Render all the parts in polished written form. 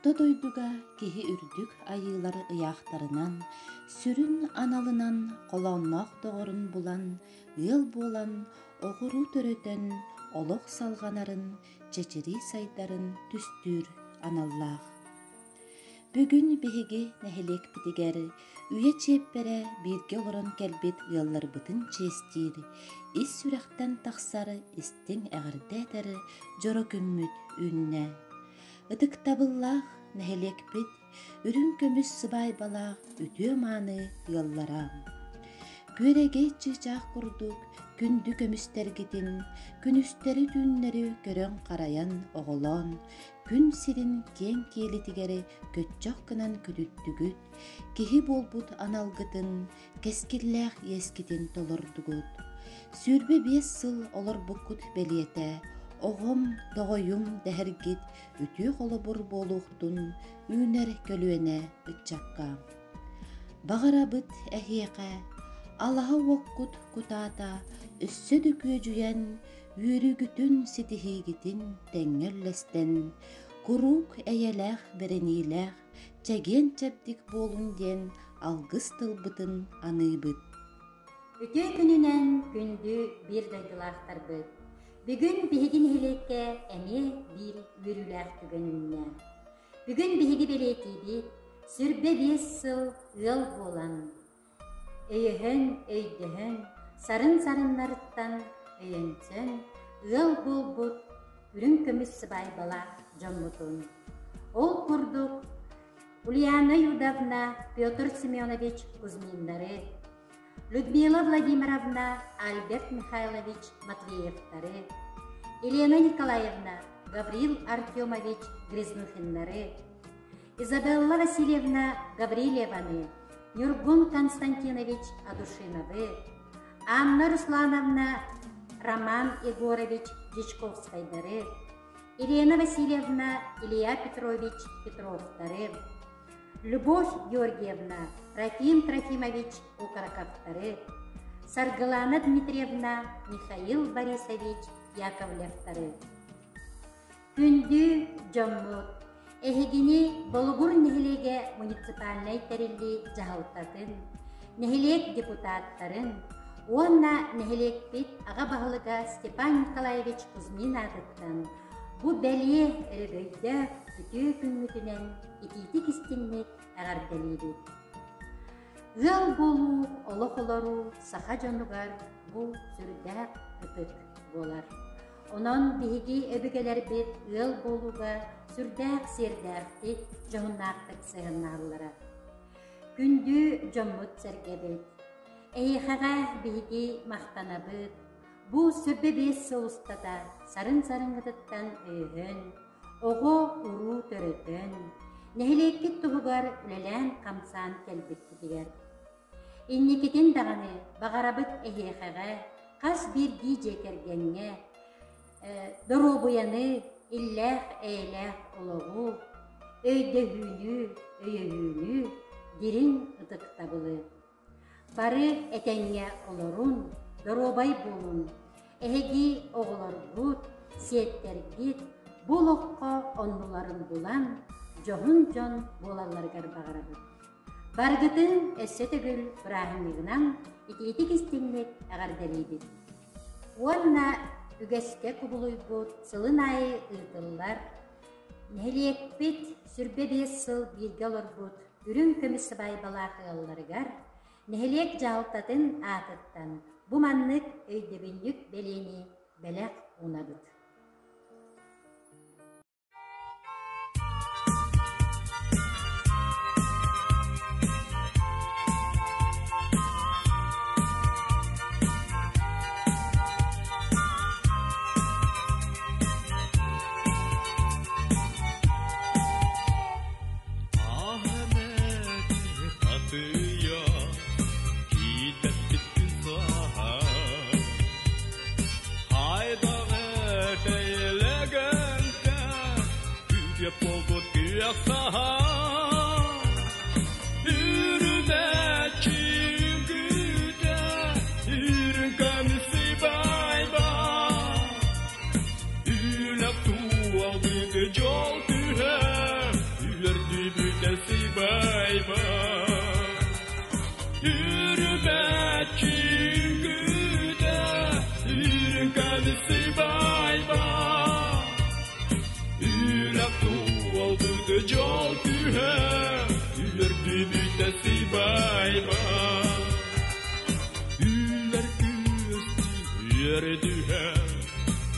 Утта дойдуга киһи үрдүк айылар ыяхтарынан, сүрүн аналынан колоннох тоҕорун булан, ыал буолан, оҕуру төрөтөн, олох салганарын, чечери сайдарын түстүүр аналлаах. Бүгүн биһиги нэһилик питигер, үйе чиэппэрэ бииргэ олорон кэлбит ыалларбытын чиэстиир, ис сүрэхтэн тахсар истиң эҕэрдэ этэр жоро күммүт үүннэ. Ытыктабыллаах нэһилекпит, үрүн көмүс сыбай балаах үтүө мааны ыаллара. Күөреге чыычаах курдук, күндү көмүстергитин, күнүстери түүннери көрөн караян оголон, күн сирин кең киэлитигери көччөх кынан күтүттүгүт, киһи болбут аналгытын, кескиллээх иэскитин толордугут. Сүүрбе 5 сыл олорбуккут белиэтэ, оҕом тоҕойум дэһэргит үтүө холобур буолуохтун үүнэр көлүөнэ ыччакка. Бағарабыт эһиэхэ, алаһа уоккут кутаата, өссө дүкүө жуйан, үүрүгүтүн ситиһиигитин тэҥҥэллэстэн, курук эйэлээх бэрэнилээх, чэгиэн чэбдик буолун диэн алгыс тылбытын аныыбыт. Үтүө күнүнэн күндү бир дайдылаахтарбыт. Бүгүн биһигин иһилекке эми бир үрүлээх түгөнүннэ. Бүгүн биһиги белиэтиибит сүрбе 5 сыл ыал буолан. Өйөһөн, өйдөһөн, сарын-сарыннарыттан өйөнсөн, ыал буолбут үрүн көмүс сыбай бала дьоммутун. Ол курдук Ульяна Юдавна, Петр Семенович Кузьминдары, Людмила Владимировна, Альберт Михайлович Матвеевтары, Елена Николаевна, Гаврил Артемович Грязнухиннары, Изабелла Васильевна Гаврилеваны, Нюргун Константинович Адушиновы, Анна Руслановна Роман Егорович Дичковскайдары, Елена Васильевна Илья Петрович Петровтары, Любовь Георгиевна Трофим Трофимович Укараковтары, Саргалана Дмитриевна Михаил Борисович Яковлевтары. Күндү дьоммут эһигини Болгур нэһилиге муниципальный терилли жаһалтатын, нэһилиек депутаттарын, уонна нэһилиекпит ага баһылыга Степан Николаевич Кузьмин адыттан бу бэлие эрегөйдө үтүү күнмүтүнен итити кистинник агардалиибит. Ыал болуу олох-олору саха дьонугар бу сүрдээх ытык болар. Онон биһиги өбүгелербит ыал болууга сүрдээх сиэрдээхтик дьоһуннаахтык сыһыннааллара. Күндү дьоммут сэргэбит. Эйихэҕэ биһиги махтанабыт. Бу сүрбе 5 сылыстата сарын-сарыҥҥытыттан өйөһөн, оҕо уруу төрөтөн, нэһилиеккит туһугар үлэлээн хамсаан кэлбиттигэр. Инникитин даҕаны бағарабыт эһиэхэҕэ хас биирдии дьиэкэргэҥҥэ, доруобуяны иллээх эйэлээх олоҕу, өйдөһүүнү, өйөһүүнү дирин ытыктабылы. Бары этэҥҥэ олорун, доруобай буолун, эһиги оҕолорбут, сиэттэрбит, булокко оннуларын булан, жоһун дьон буолалларыгар бағарабыт. Баргытын эссе төгүл бырааһынньыгынан итиити кистинник агардалиибит. Уонна үгэске кубулуйбут сылын айы ыытыллар, нэһилиекпит сүрбе 5 сыл бииргэ олорбут үрүн көмүс сыбай балаах ыалларыгар нэһилиек жаалтатын аатыттан бу маннык өйдөбүннүк белени белек унабыт. jol pyhä, ylerdi vitesi vaivaa. Ylerkyösti yörtyhä,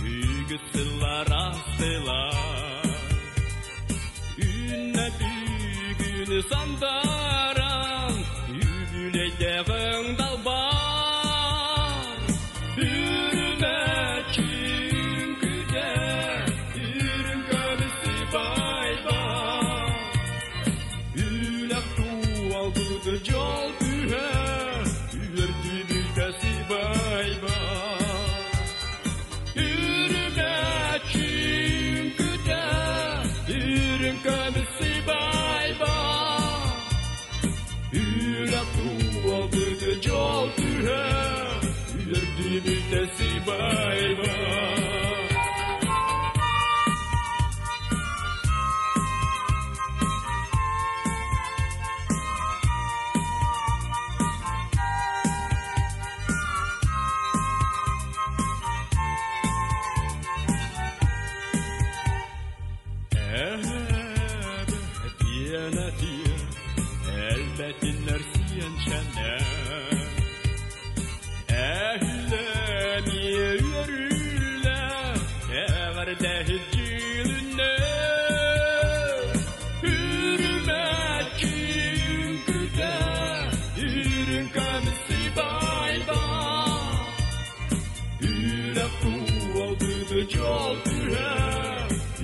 ygyssellä rastelaa. Ynnä tykyn santaran, yle jävän talbar. Yrmätkin kytää, yryn kävisi vaivaa. Ylä tuoltut jol pyhä, ylerty vitesi vaivaa. Yrmätkin kytää, yryn kävisi vaivaa. Ylä tuoltut jol pyhä, ylerty vitesi vaivaa. Tienä tie, elbetinler siençene. Ählemiye yörüle, everde hicilüne. Hürmetçin küte, yürün kamisi baybaa. Ylä tuoltudu jol pyhä,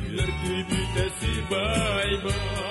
ylerdi vitesi vaivaa.